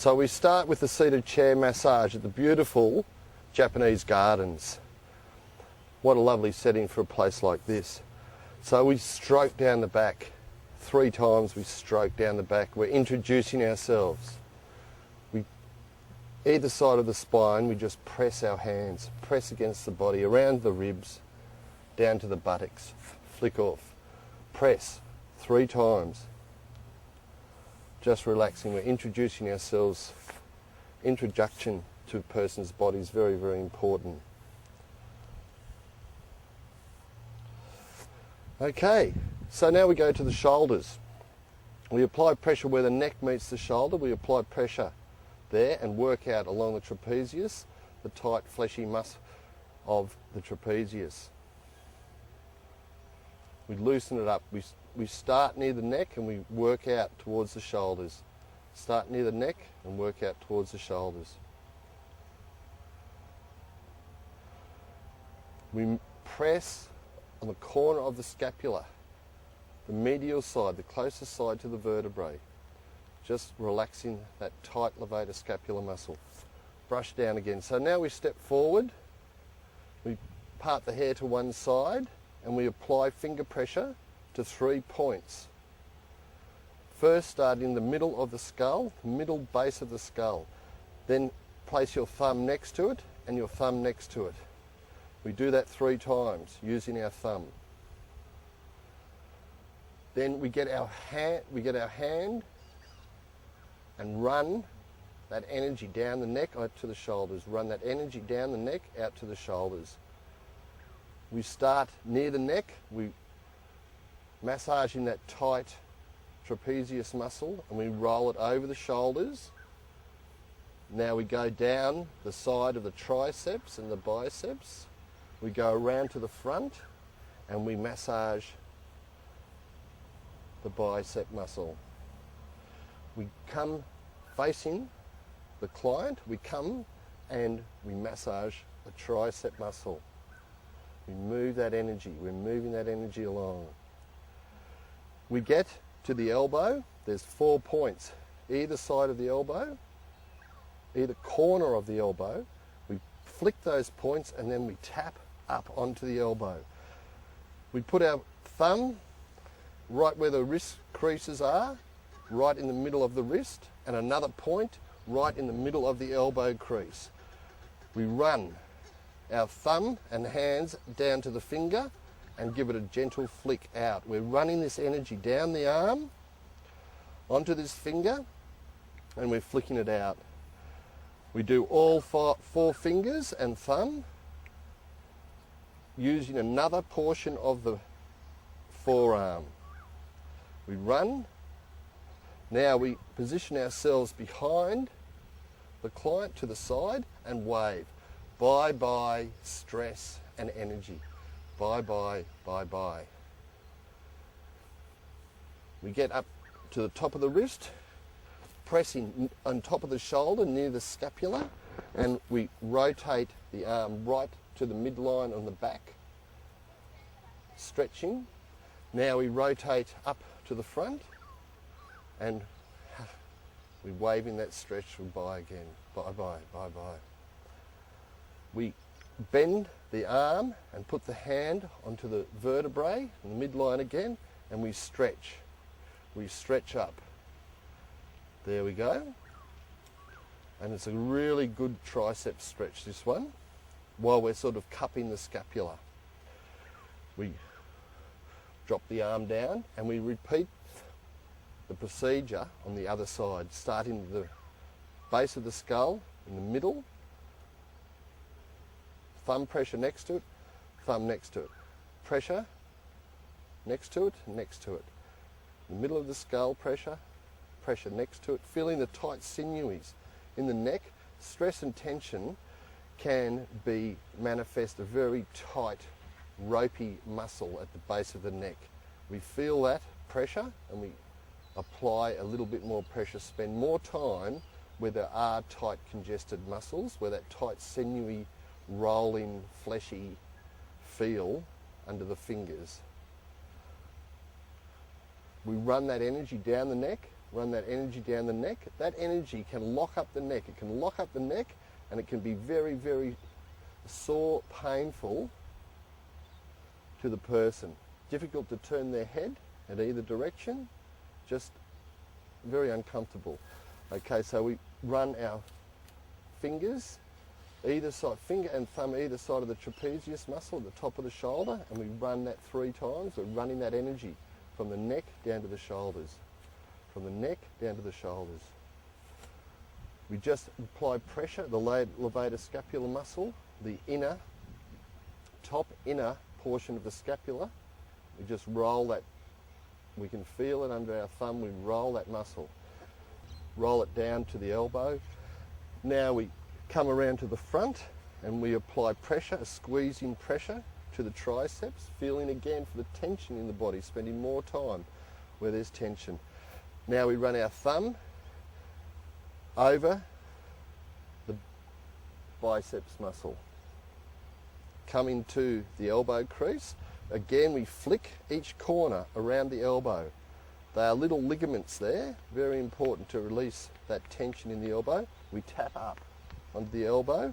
So we start with the seated chair massage at the beautiful Japanese gardens. What a lovely setting for a place like this. So we stroke down the back. 3 times we stroke down the back. We're introducing ourselves. Either side of the spine, we just press our hands, press against the body, around the ribs, down to the buttocks, flick off. Press 3 times. Just relaxing. We're introducing ourselves. Introduction to a person's body is very, very important. Okay, so now we go to the shoulders. We apply pressure where the neck meets the shoulder. We apply pressure there and work out along the trapezius, the tight fleshy muscle of the trapezius. We loosen it up. We start near the neck and we work out towards the shoulders. Start near the neck and work out towards the shoulders. We press on the corner of the scapula, the medial side, the closest side to the vertebrae. Just relaxing that tight levator scapular muscle. Brush down again. So now we step forward, we part the hair to one side and we apply finger pressure to 3 points. First start in the middle of the skull, the middle base of the skull. Then place your thumb next to it and your thumb next to it. We do that 3 times using our thumb. Then we get our hand and run that energy down the neck out to the shoulders. Run that energy down the neck out to the shoulders. We start near the neck. We massaging that tight trapezius muscle and we roll it over the shoulders. Now we go down the side of the triceps and the biceps. We go around to the front and we massage the bicep muscle. We come facing the client, we come and we massage the tricep muscle. We move that energy, we're moving that energy along. We get to the elbow, there's 4 points, either side of the elbow, either corner of the elbow. We flick those points and then we tap up onto the elbow. We put our thumb right where the wrist creases are, right in the middle of the wrist, and another point right in the middle of the elbow crease. We run our thumb and hands down to the finger and give it a gentle flick out. We're running this energy down the arm onto this finger and we're flicking it out. We do all 4 fingers and thumb using another portion of the forearm. We run. Now we position ourselves behind the client to the side and wave. Bye-bye stress and energy. Bye-bye, bye-bye. We get up to the top of the wrist, pressing on top of the shoulder near the scapula, and we rotate the arm right to the midline on the back, stretching. Now we rotate up to the front and we're waving that stretch goodbye again. Bye-bye, bye-bye. We bend the arm and put the hand onto the vertebrae in the midline again and we stretch. We stretch up. There we go. And it's a really good tricep stretch, this one, while we're sort of cupping the scapula. We drop the arm down and we repeat the procedure on the other side, starting with the base of the skull in the middle, thumb pressure next to it, thumb next to it, pressure next to it, next to it. In the middle of the skull, pressure, pressure next to it, feeling the tight sinews in the neck. Stress and tension can be manifest a very tight, ropey muscle at the base of the neck. We feel that pressure and we apply a little bit more pressure, spend more time where there are tight congested muscles, where that tight sinewy, rolling, fleshy feel under the fingers. We run that energy down the neck run that energy down the neck. That energy can lock up the neck. It can lock up the neck, and it can be very, very sore, painful to the person. Difficult to turn their head at either direction, just very uncomfortable. Okay, so we run our fingers either side, finger and thumb either side of the trapezius muscle at the top of the shoulder, and we run that 3 times. We're running that energy from the neck down to the shoulders. From the neck down to the shoulders. We just apply pressure, the levator scapular muscle, the top inner portion of the scapula. We just roll that, we can feel it under our thumb, we roll that muscle. Roll it down to the elbow. Now we come around to the front and we apply pressure, a squeezing pressure to the triceps, feeling again for the tension in the body, spending more time where there's tension. Now we run our thumb over the biceps muscle. Coming to the elbow crease, again we flick each corner around the elbow. There are little ligaments there, very important to release that tension in the elbow. We tap up onto the elbow.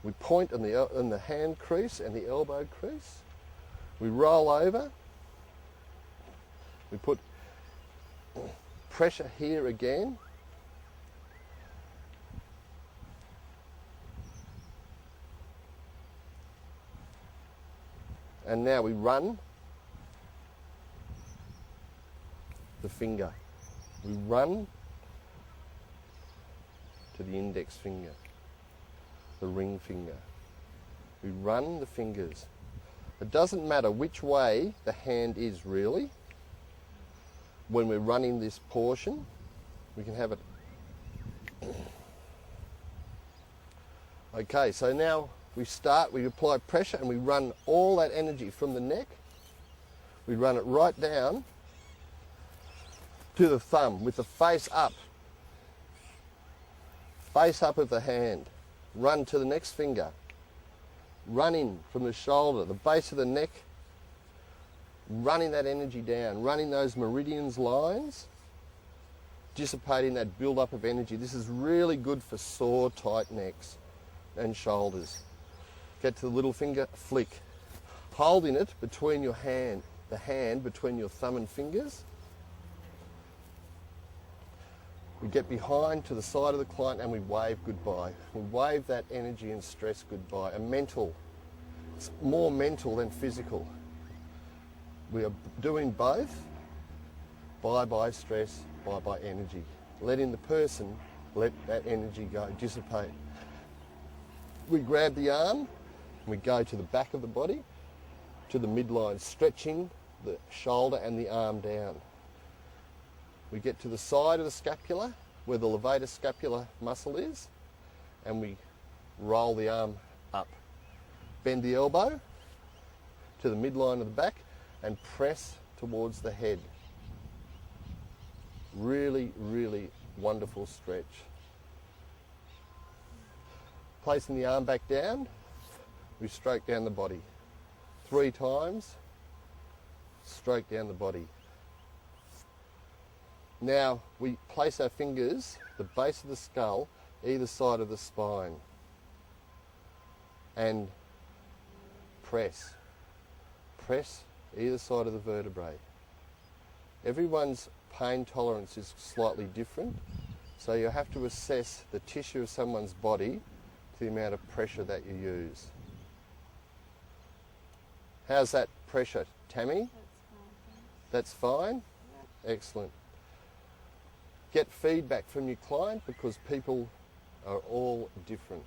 We point on the hand crease and the elbow crease. We roll over. We put pressure here again. And now we run the finger. We run to the index finger, the ring finger. We run the fingers. It doesn't matter which way the hand is really. When we're running this portion, we can have it. Okay, so now we apply pressure and we run all that energy from the neck. We run it right down to the thumb with the face up. Face up of the hand. Run to the next finger. Run in from the shoulder, the base of the neck. Running that energy down, running those meridians lines, dissipating that build-up of energy. This is really good for sore, tight necks and shoulders. Get to the little finger, flick. Holding it between your hand, the hand between your thumb and fingers. We get behind to the side of the client and we wave goodbye. We wave that energy and stress goodbye. It's more mental than physical. We are doing both. Bye-bye stress, bye-bye energy. Letting the person let that energy go, dissipate. We grab the arm and we go to the back of the body, to the midline, stretching the shoulder and the arm down. We get to the side of the scapula, where the levator scapular muscle is, and we roll the arm up. Bend the elbow to the midline of the back and press towards the head. Really, really wonderful stretch. Placing the arm back down, we stroke down the body. 3 times, stroke down the body. Now we place our fingers, the base of the skull, either side of the spine, and press. Press either side of the vertebrae. Everyone's pain tolerance is slightly different, so you have to assess the tissue of someone's body to the amount of pressure that you use. How's that pressure, Tammy? That's fine? Yeah. Excellent. Get feedback from your client because people are all different.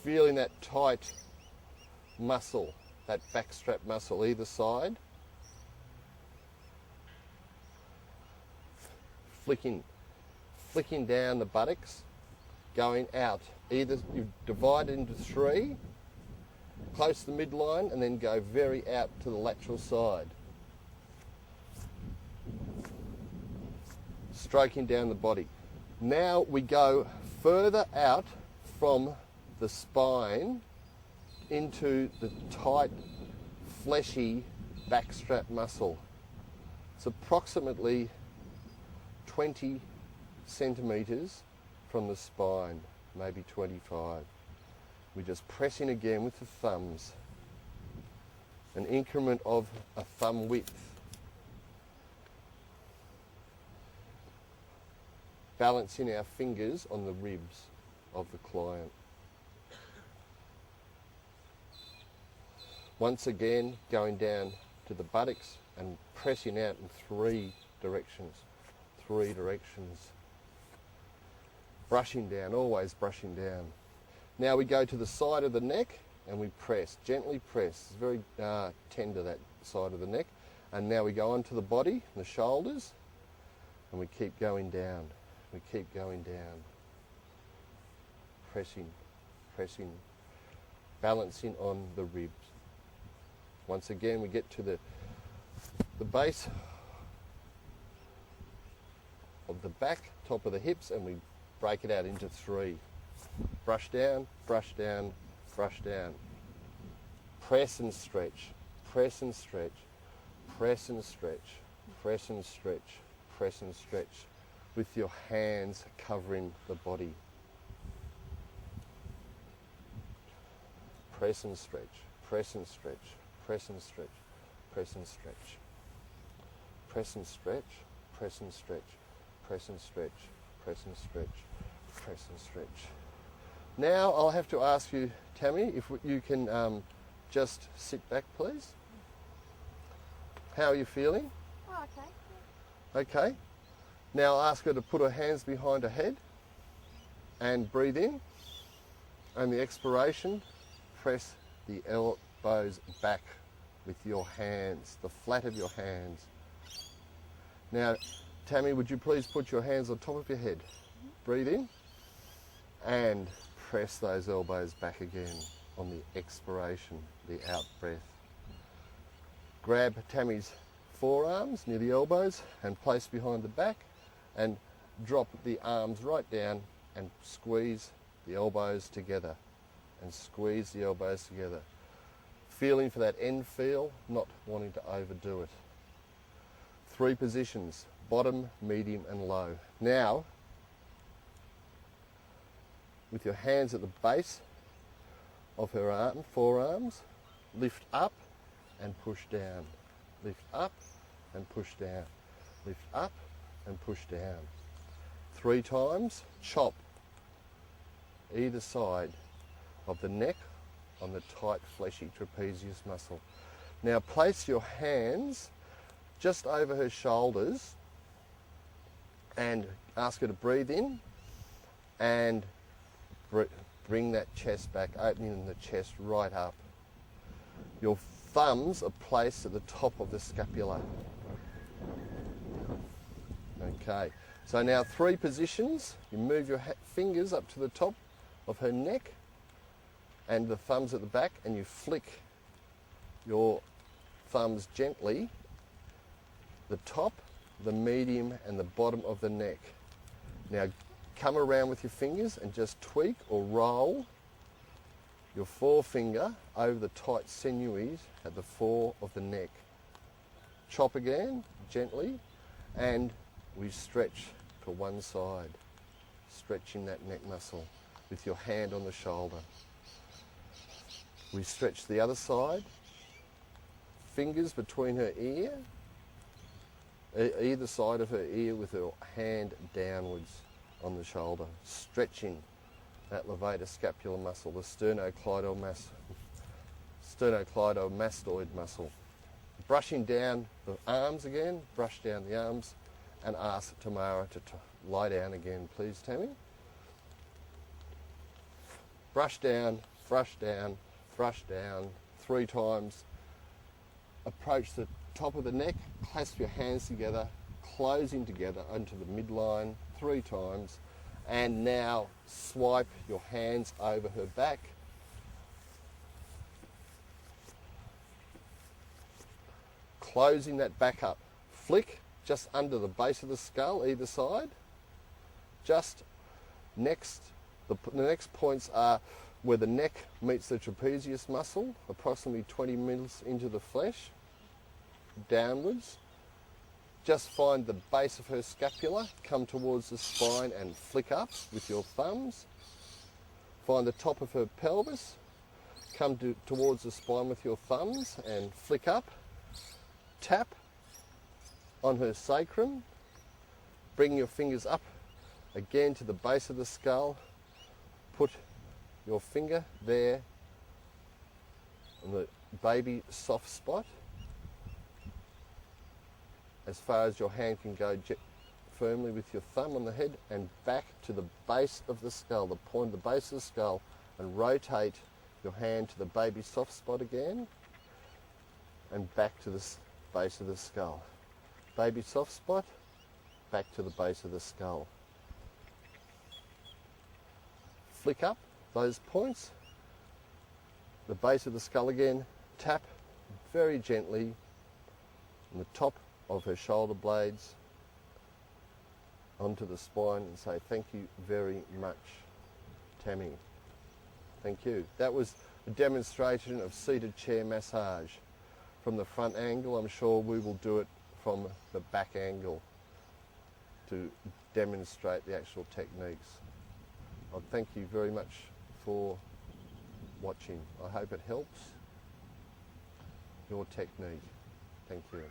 Feeling that tight muscle, that backstrap muscle either side. Flicking down the buttocks, going out. Either you divide it into 3, close to the midline, and then go very out to the lateral side. Stroking down the body. Now we go further out from the spine into the tight, fleshy backstrap muscle. It's approximately 20 centimetres from the spine, maybe 25. We just press in again with the thumbs, an increment of a thumb width. Balancing our fingers on the ribs of the client. Once again, going down to the buttocks and pressing out in 3 directions. 3 directions. Brushing down, always brushing down. Now we go to the side of the neck and we press, gently press. It's very tender, that side of the neck. And now we go onto the body, the shoulders, and we keep going down. We keep going down. Pressing, pressing, balancing on the ribs. Once again, we get to the base of the back, top of the hips, and we break it out into 3. Brush down, brush down, brush down. Press and stretch, press and stretch, press and stretch, press and stretch, press and stretch, with your hands covering the body. Press and stretch, press and stretch, press and stretch, press and stretch. Press and stretch, press and stretch, press and stretch, press and stretch, press and stretch. Now I'll have to ask you, Tammy, if you can just sit back, please. How are you feeling? Oh, okay. Okay. Now I'll ask her to put her hands behind her head and breathe in. And the expiration, press the elbows back with your hands, the flat of your hands. Now, Tammy, would you please put your hands on top of your head? Breathe in and press those elbows back again on the expiration, the out breath. Grab Tammy's forearms near the elbows and place behind the back and drop the arms right down and squeeze the elbows together and squeeze the elbows together. Feeling for that end feel, not wanting to overdo it. 3 positions, bottom, medium and low. Now, with your hands at the base of her forearms, lift up and push down. Lift up and push down. Lift up and push down. 3 times, chop either side of the neck on the tight fleshy trapezius muscle. Now place your hands just over her shoulders and ask her to breathe in and bring that chest back, opening the chest right up. Your thumbs are placed at the top of the scapula. Okay, so now 3 positions. You move your fingers up to the top of her neck and the thumbs at the back, and you flick your thumbs gently, the top, the medium and the bottom of the neck. Now come around with your fingers and just tweak or roll your forefinger over the tight sinews at the fore of the neck. Chop again, gently, and we stretch to one side, stretching that neck muscle with your hand on the shoulder. We stretch the other side, fingers between her ear, either side of her ear with her hand downwards on the shoulder, stretching that levator scapular muscle, the sternocleidomastoid muscle. Brushing down the arms again, brush down the arms, and ask Tamara to lie down again, please, Tammy. Brush down, brush down, brush down 3 times. Approach the top of the neck, clasp your hands together, closing together onto the midline 3 times, and now swipe your hands over her back. Closing that back up. Flick just under the base of the skull, either side. Just next, the next points are where the neck meets the trapezius muscle, approximately 20 mils into the flesh, downwards, just find the base of her scapula, come towards the spine and flick up with your thumbs. Find the top of her pelvis, come towards the spine with your thumbs and flick up. Tap on her sacrum, bring your fingers up again to the base of the skull, put your finger there on the baby soft spot, as far as your hand can go firmly with your thumb on the head, and back to the base of the skull, the point of the base of the skull, and rotate your hand to the baby soft spot again, and back to the base of the skull. Baby soft spot, back to the base of the skull. Flick up those points, the base of the skull again, tap very gently on the top of her shoulder blades onto the spine and say, thank you very much, Tammy. Thank you. That was a demonstration of seated chair massage from the front angle. I'm sure we will do it from the back angle to demonstrate the actual techniques. I thank you very much for watching. I hope it helps your technique. Thank you.